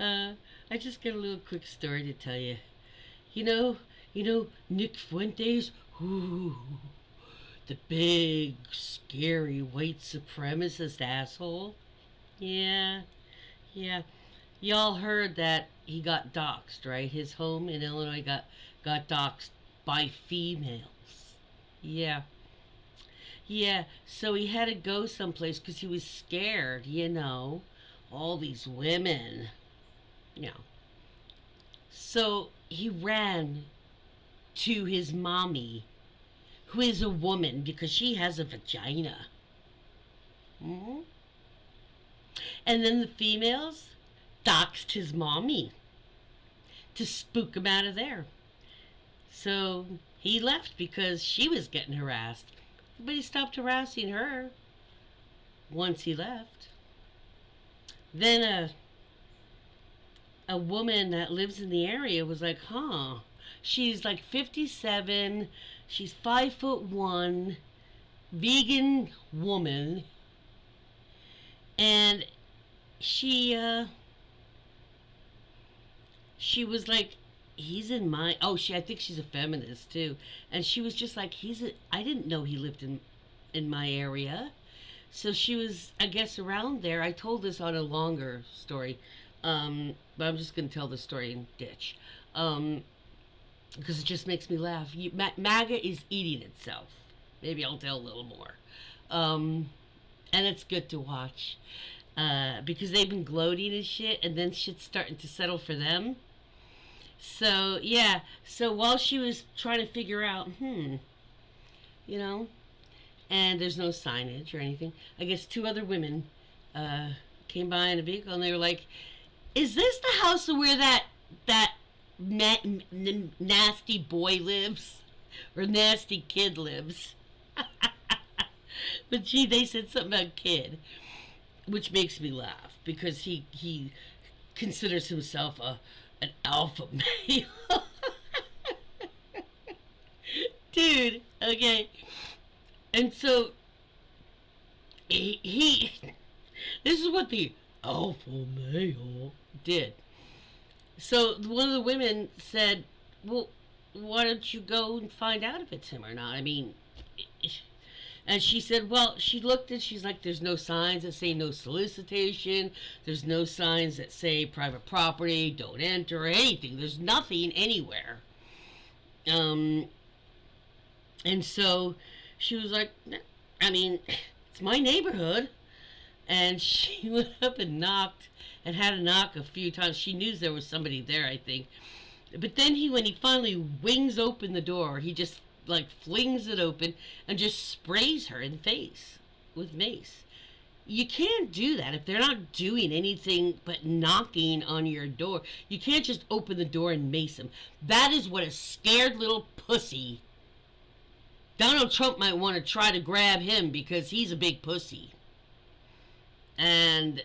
I just got a little quick story to tell you. You know, Nick Fuentes. Ooh, the big, scary white supremacist asshole. Yeah, yeah. Y'all heard that he got doxxed, right? His home in Illinois got doxxed by females. Yeah, yeah. So he had to go someplace because he was scared. All these women. You know. So he ran to his mommy, who is a woman because she has a vagina. Hmm. And then the females doxed his mommy to spook him out of there. So he left because she was getting harassed. But he stopped harassing her once he left. Then a woman that lives in the area was like, huh. She's like 57. She's 5'1", vegan woman, and she was like, he's in my, I think she's a feminist too, and she was just like, I didn't know he lived in my area. So she was, I guess, around there. I told this on a longer story, but I'm just gonna tell the story in ditch, because it just makes me laugh. MAGA is eating itself. Maybe I'll tell a little more, and it's good to watch, because they've been gloating and shit, and then shit's starting to settle for them. So yeah, so while she was trying to figure out, you know, and there's no signage or anything, I guess two other women came by in a vehicle, and they were like, "Is this the house where that nasty boy lives, or nasty kid lives?" But gee, they said something about kid, which makes me laugh because he considers himself an alpha male. Dude, okay. And so he this is what the alpha male did. So one of the women said, "Well, why don't you go and find out if it's him or not? I mean," and she said, well, she looked and she's like, "There's no signs that say no solicitation. There's no signs that say private property, don't enter, or anything. There's nothing anywhere." And so she was like, "I mean, it's my neighborhood." And she went up and knocked and had to knock a few times. She knew there was somebody there, I think. But then when he finally wings open the door, he just like flings it open and just sprays her in the face with mace. You can't do that if they're not doing anything but knocking on your door. You can't just open the door and mace them. That is what a scared little pussy. Donald Trump might want to try to grab him because he's a big pussy. And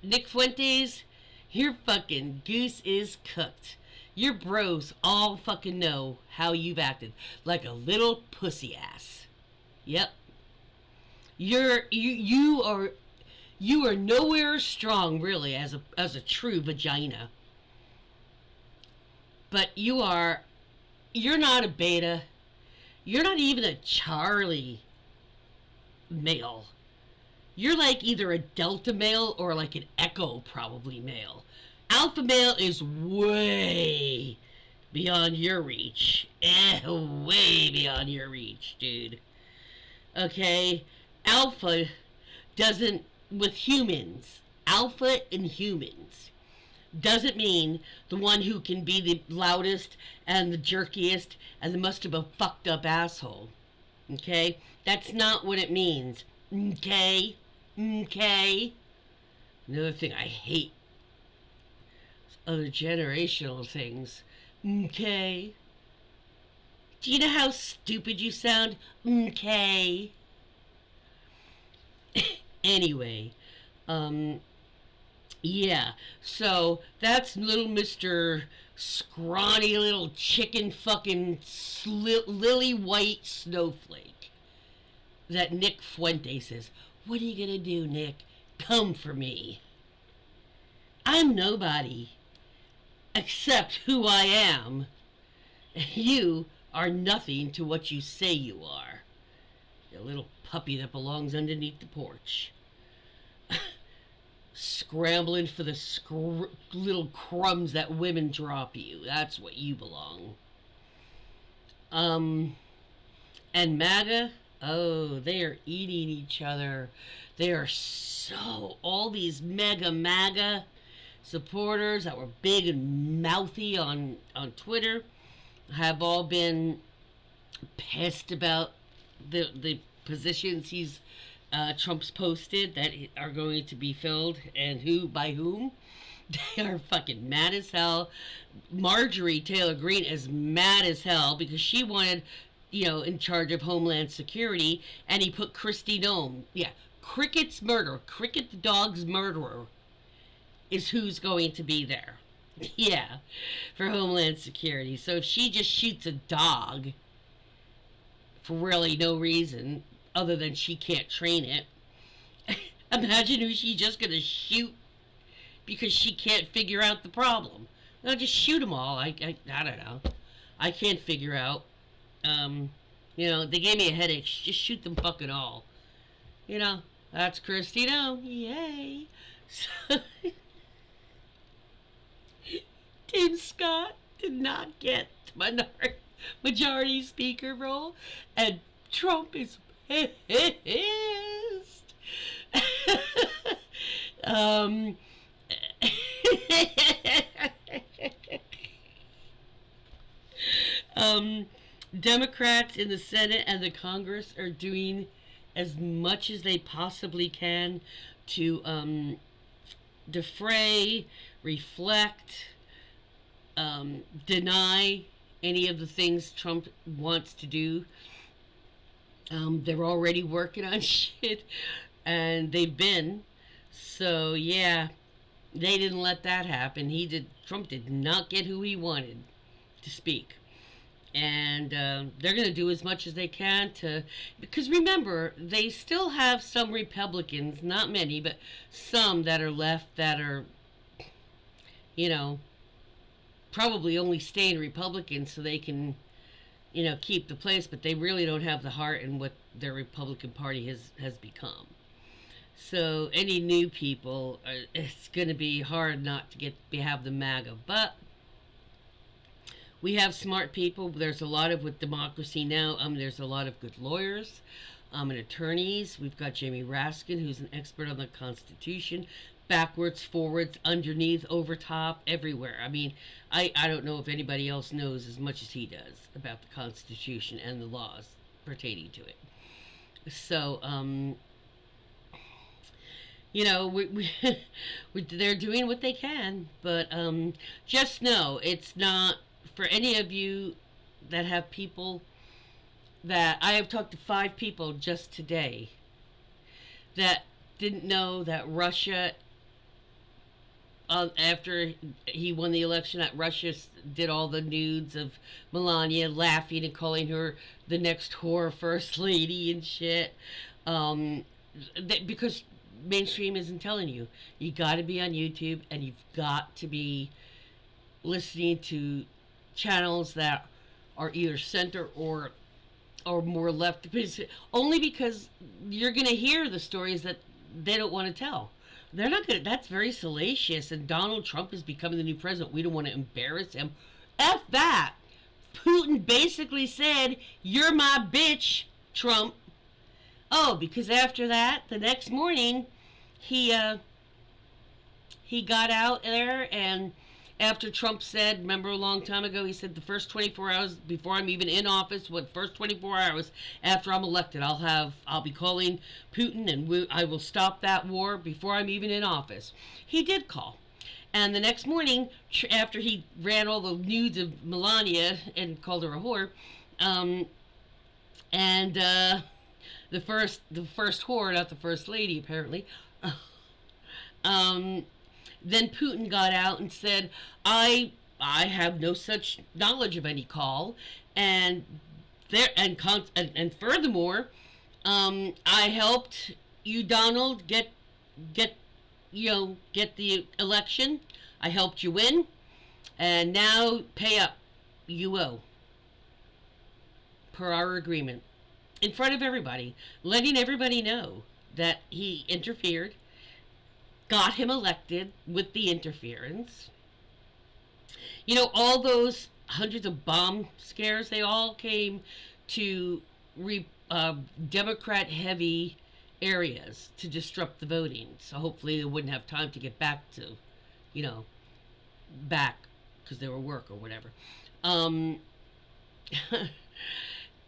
Nick Fuentes, your fucking goose is cooked. Your bros all fucking know how you've acted. Like a little pussy ass. Yep. You are nowhere strong really as a true vagina. But you're not a beta. You're not even a Charlie male. You're like either a delta male or like an echo probably male. Alpha male is way beyond your reach. Way beyond your reach, dude. Okay? Alpha doesn't, with humans, alpha in humans, doesn't mean the one who can be the loudest and the jerkiest and the most of a fucked up asshole. Okay? That's not what it means. Okay? Okay? Another thing I hate. Other generational things. Okay? Do you know how stupid you sound? Okay? Anyway, yeah, so that's little Mr. Scrawny little chicken fucking lily white snowflake that Nick Fuentes says, "What are you gonna do, Nick? Come for me. I'm nobody except who I am. You are nothing to what you say you are. A little puppy that belongs underneath the porch. Scrambling for the little crumbs that women drop you. That's what you belong. And MAGA, oh, they are eating each other. They are all these mega MAGA supporters that were big and mouthy on Twitter have all been pissed about the positions Trump's posted that are going to be filled, and who by whom. They are fucking mad as hell. Marjorie Taylor Greene is mad as hell because she wanted, in charge of Homeland Security, and he put Kristi Noem. Yeah, Cricket's murderer, Cricket the dog's murderer, is who's going to be there. Yeah, for Homeland Security. So if she just shoots a dog for really no reason other than she can't train it, imagine who she's just going to shoot because she can't figure out the problem. No, just shoot them all. I don't know. I can't figure out. They gave me a headache. Just shoot them fucking all. That's Kristi Noem. Yay. So, Tim Scott did not get the majority speaker role, and Trump is pissed. Democrats in the Senate and the Congress are doing as much as they possibly can to defray, reflect, deny any of the things Trump wants to do. They're already working on shit, and they've been. So yeah, they didn't let that happen. Trump did not get who he wanted to speak. And they're going to do as much as they can because remember, they still have some Republicans, not many, but some that are left that are, probably only staying Republicans so they can, keep the place, but they really don't have the heart in what their Republican Party has become. So any new people, it's going to be hard not to have the MAGA, but we have smart people. There's a lot of, with democracy now, there's a lot of good lawyers and attorneys. We've got Jamie Raskin, who's an expert on the Constitution, backwards, forwards, underneath, over top, everywhere. I mean, I don't know if anybody else knows as much as he does about the Constitution and the laws pertaining to it. So, they're doing what they can, but just know it's not for any of you that have people that I have talked to 5 people just today that didn't know that Russia, after he won the election, that Russia did all the nudes of Melania laughing and calling her the next whore first lady and shit. Because mainstream isn't telling you. You got to be on YouTube, and you've got to be listening to channels that are either center or more left, only because you're going to hear the stories that they don't want to tell. They're not going to. That's very salacious, and Donald Trump is becoming the new president. We don't want to embarrass him. F that. Putin basically said, "You're my bitch, Trump." Oh, because after that, the next morning, he got out there, and after Trump said, remember a long time ago, he said the first 24 hours before I'm even in office, first 24 hours after I'm elected, I'll be calling Putin, and I will stop that war before I'm even in office. He did call. And the next morning, after he ran all the nudes of Melania and called her a whore, the first whore, not the first lady, apparently, then Putin got out and said, I have no such knowledge of any call, and furthermore, I helped you, Donald, get get the election. I helped you win, and now pay up. You owe, per our agreement, in front of everybody, letting everybody know that he interfered, got him elected with the interference. All those hundreds of bomb scares, they all came to Democrat heavy areas to disrupt the voting. So hopefully they wouldn't have time to get back to, back because they were work or whatever.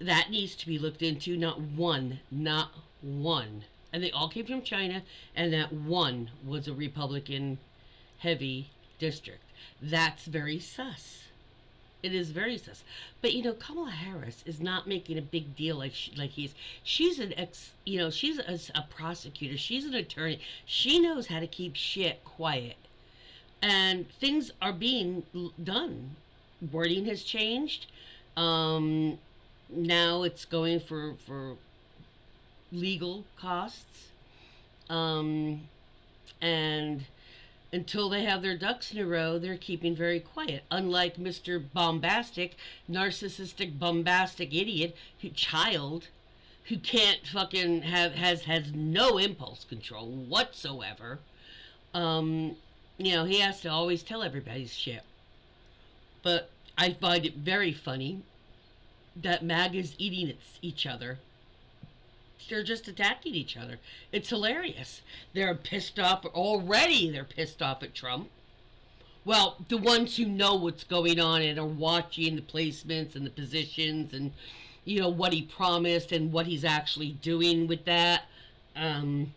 That needs to be looked into. Not one. And they all came from China, and that one was a Republican heavy district. That's very sus. It is very sus. But Kamala Harris is not making a big deal like she's an she's a prosecutor. She's an attorney. She knows how to keep shit quiet, and things are being done. Wording has changed. Now it's going for legal costs, and until they have their ducks in a row, they're keeping very quiet. Unlike Mr. Bombastic, narcissistic, bombastic idiot, who can't fucking has no impulse control whatsoever. He has to always tell everybody's shit. But I find it very funny that MAGA's eating each other. They're just attacking each other. It's hilarious. They're pissed off already. They're pissed off at Trump. Well, the ones who know what's going on and are watching the placements and the positions and what he promised and what he's actually doing with that. Some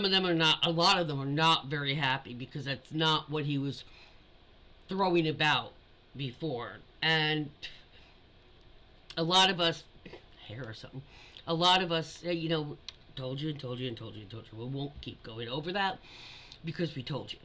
of them are not. A lot of them are not very happy because that's not what he was throwing about before. And a lot of us, hair or something, a lot of us, told you. We won't keep going over that because we told you.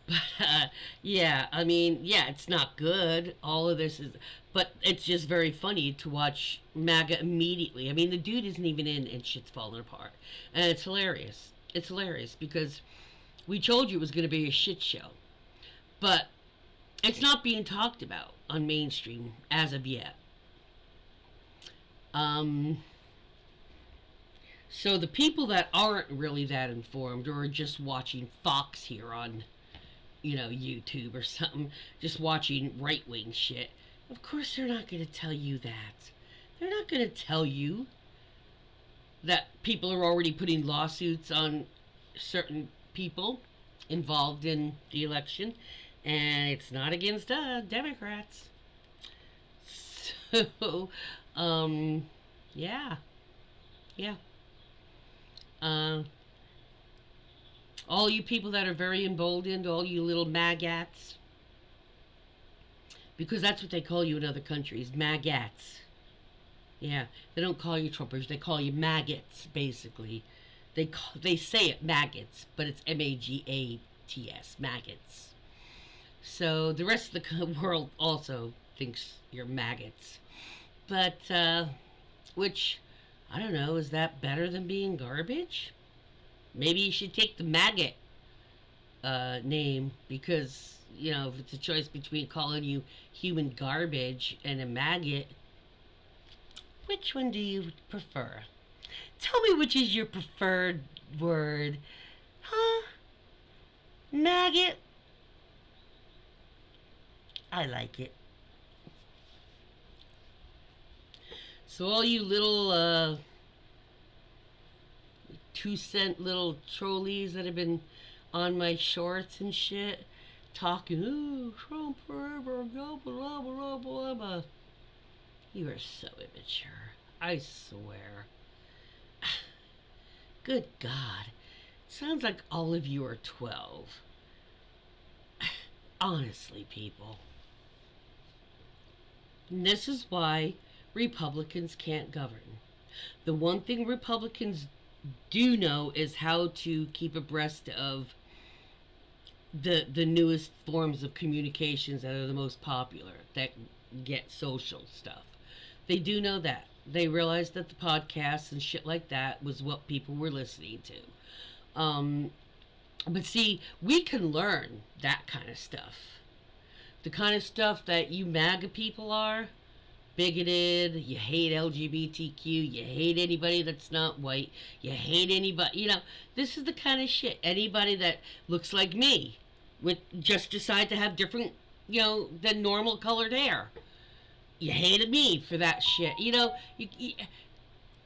But, it's not good. All of this is, but it's just very funny to watch MAGA immediately. The dude isn't even in and shit's falling apart. And it's hilarious. It's hilarious because we told you it was going to be a shit show. But it's not being talked about on mainstream as of yet. So the people that aren't really that informed or are just watching Fox here on, YouTube or something, just watching right-wing shit, of course they're not going to tell you that. They're not going to tell you that people are already putting lawsuits on certain people involved in the election, and it's not against Democrats. So, yeah. All you people that are very emboldened, all you little magats, because that's what they call you in other countries, magats. Yeah, they don't call you Trumpers, they call you maggots, basically. They say it maggots, but it's M-A-G-A-T-S, maggots. So the rest of the world also thinks you're maggots. But, which, I don't know, is that better than being garbage? Maybe you should take the maggot name because, if it's a choice between calling you human garbage and a maggot, which one do you prefer? Tell me which is your preferred word. Huh? Maggot? I like it. So all you little 2-cent little trolleys that have been on my shorts and shit, talking, "Ooh, Trump forever, blah, blah, blah, blah, blah." You are so immature. I swear. Good God. Sounds like all of you are 12. Honestly, people. And this is why Republicans can't govern. The one thing Republicans do know is how to keep abreast of the newest forms of communications that are the most popular, that get social stuff. They do know that. They realized that the podcasts and shit like that was what people were listening to. But see, we can learn that kind of stuff. The kind of stuff that you MAGA people are. Bigoted, you hate LGBTQ, you hate anybody that's not white, you hate anybody, this is the kind of shit. Anybody that looks like me would just decide to have different, than normal colored hair. You hated me for that shit.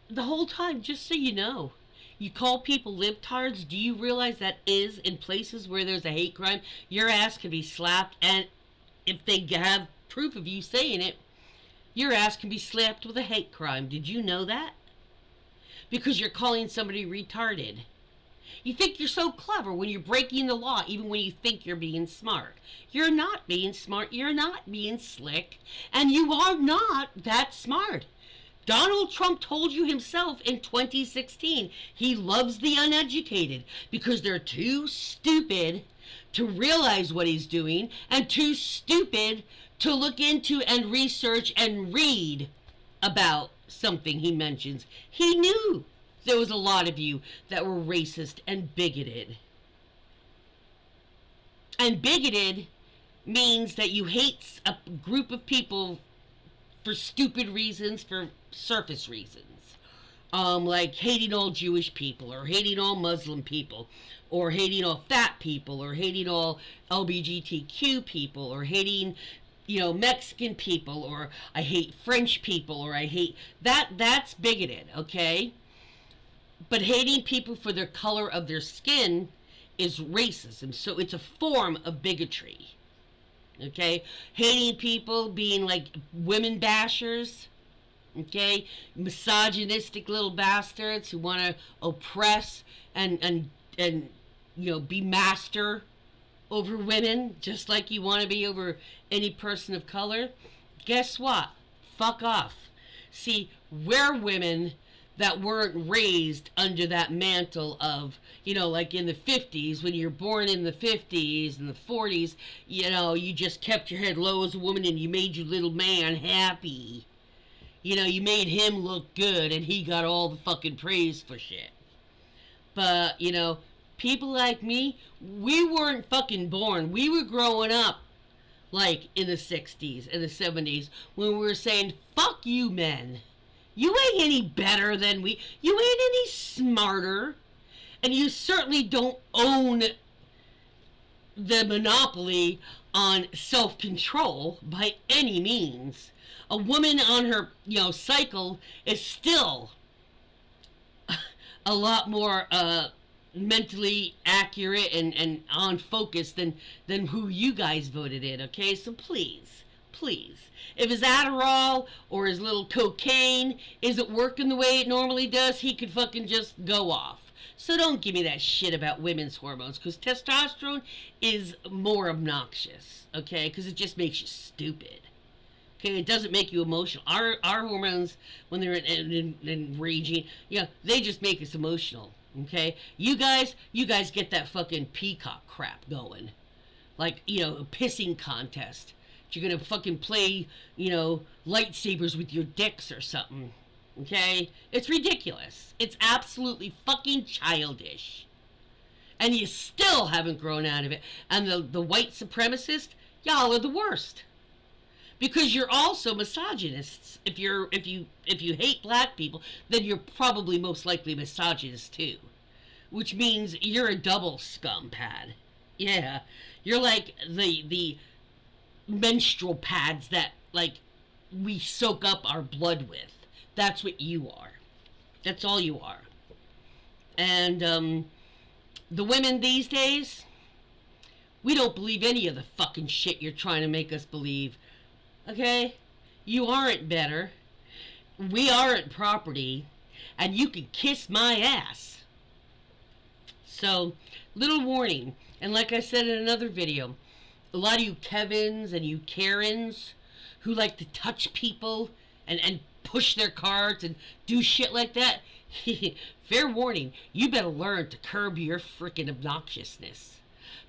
The whole time, just so you know. You call people libtards. Do you realize that is in places where there's a hate crime, your ass can be slapped, and if they have proof of you saying it, your ass can be slapped with a hate crime. Did you know that? Because you're calling somebody retarded. You think you're so clever when you're breaking the law, even when you think you're being smart. You're not being smart. You're not being slick. And you are not that smart. Donald Trump told you himself in 2016 he loves the uneducated because they're too stupid to realize what he's doing and too stupid to look into and research and read about something he mentions. He knew there was a lot of you that were racist and bigoted. And bigoted means that you hate a group of people for stupid reasons, for surface reasons. Like hating all Jewish people, or hating all Muslim people, or hating all fat people, or hating all LGBTQ people, or hating Mexican people, or I hate French people, or I hate that's bigoted, okay? But hating people for their color of their skin is racism, so it's a form of bigotry, okay? Hating people, being like women bashers, okay? Misogynistic little bastards who want to oppress and be master over women, just like you want to be over any person of color. Guess what? Fuck off. See, we're women that weren't raised under that mantle of, like in the 50s, when you're born in the 50s and the 40s, you just kept your head low as a woman and you made your little man happy. You made him look good and he got all the fucking praise for shit. But, people like me, we weren't fucking born. We were growing up like in the 60s and the 70s when we were saying, fuck you men. You ain't any better than we. You ain't any smarter. And you certainly don't own the monopoly on self-control by any means. A woman on her, cycle is still a lot more mentally accurate and on focus than who you guys voted in, okay? So please, if his Adderall or his little cocaine isn't working the way it normally does, he could fucking just go off. So don't give me that shit about women's hormones, because testosterone is more obnoxious, okay? Because it just makes you stupid. Okay, it doesn't make you emotional. Our hormones, when they're in raging, they just make us emotional. Okay, you guys get that fucking peacock crap going, like a pissing contest. You're gonna fucking play lightsabers with your dicks or something. Okay, it's ridiculous. It's absolutely fucking childish, and you still haven't grown out of it. And the white supremacists, y'all are the worst. Because you're also misogynists. If you hate black people, then you're probably most likely misogynist too. Which means you're a double scum pad. Yeah. You're like the menstrual pads that we soak up our blood with. That's what you are. That's all you are. And the women these days, we don't believe any of the fucking shit you're trying to make us believe. Okay? You aren't better. We aren't property. And you can kiss my ass. So, little warning. And like I said in another video, a lot of you Kevins and you Karens who like to touch people and push their carts and do shit like that, fair warning, you better learn to curb your freaking obnoxiousness.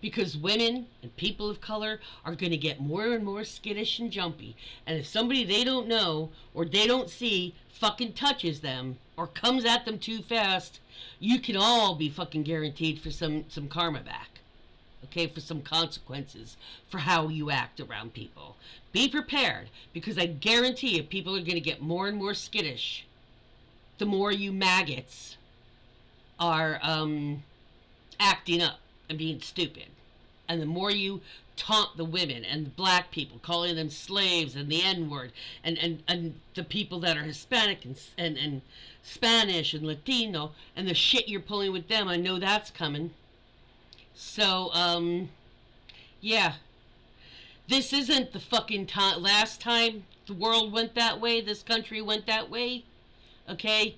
Because women and people of color are going to get more and more skittish and jumpy. And if somebody they don't know or they don't see fucking touches them or comes at them too fast, you can all be fucking guaranteed for some karma back. Okay, for some consequences for how you act around people. Be prepared, because I guarantee you people are going to get more and more skittish the more you maggots are acting up and being stupid. And the more you taunt the women and the black people, calling them slaves and the N-word, and the people that are Hispanic and Spanish and Latino, and the shit you're pulling with them, I know that's coming. So, yeah. This isn't the fucking last time the world went that way, this country went that way. Okay?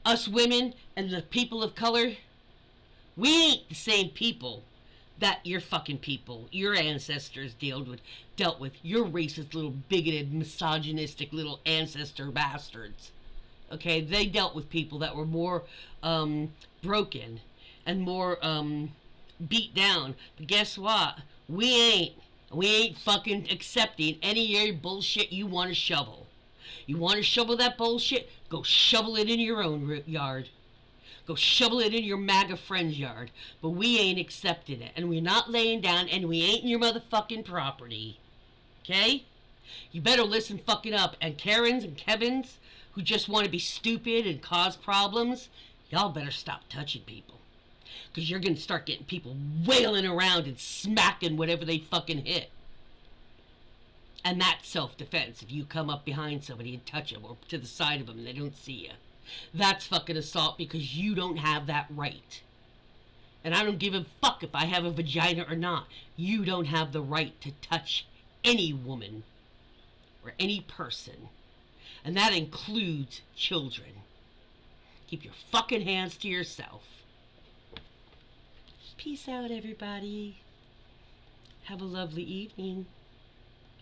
Us women and the people of color, we ain't the same people that your fucking people, your ancestors dealt with. Your racist little bigoted, misogynistic little ancestor bastards. Okay? They dealt with people that were more broken and more beat down. But guess what? We ain't fucking accepting any of your bullshit you want to shovel. You want to shovel that bullshit? Go shovel it in your own yard. Go shovel it in your MAGA friend's yard. But we ain't accepting it. And we're not laying down, and we ain't in your motherfucking property. Okay? You better listen fucking up. And Karens and Kevins who just want to be stupid and cause problems, y'all better stop touching people. Because you're going to start getting people wailing around and smacking whatever they fucking hit. And that's self-defense. If you come up behind somebody and touch them, or to the side of them and they don't see you. That's fucking assault, because you don't have that right. And I don't give a fuck if I have a vagina or not. You don't have the right to touch any woman or any person. And that includes children. Keep your fucking hands to yourself. Peace out, everybody. Have a lovely evening.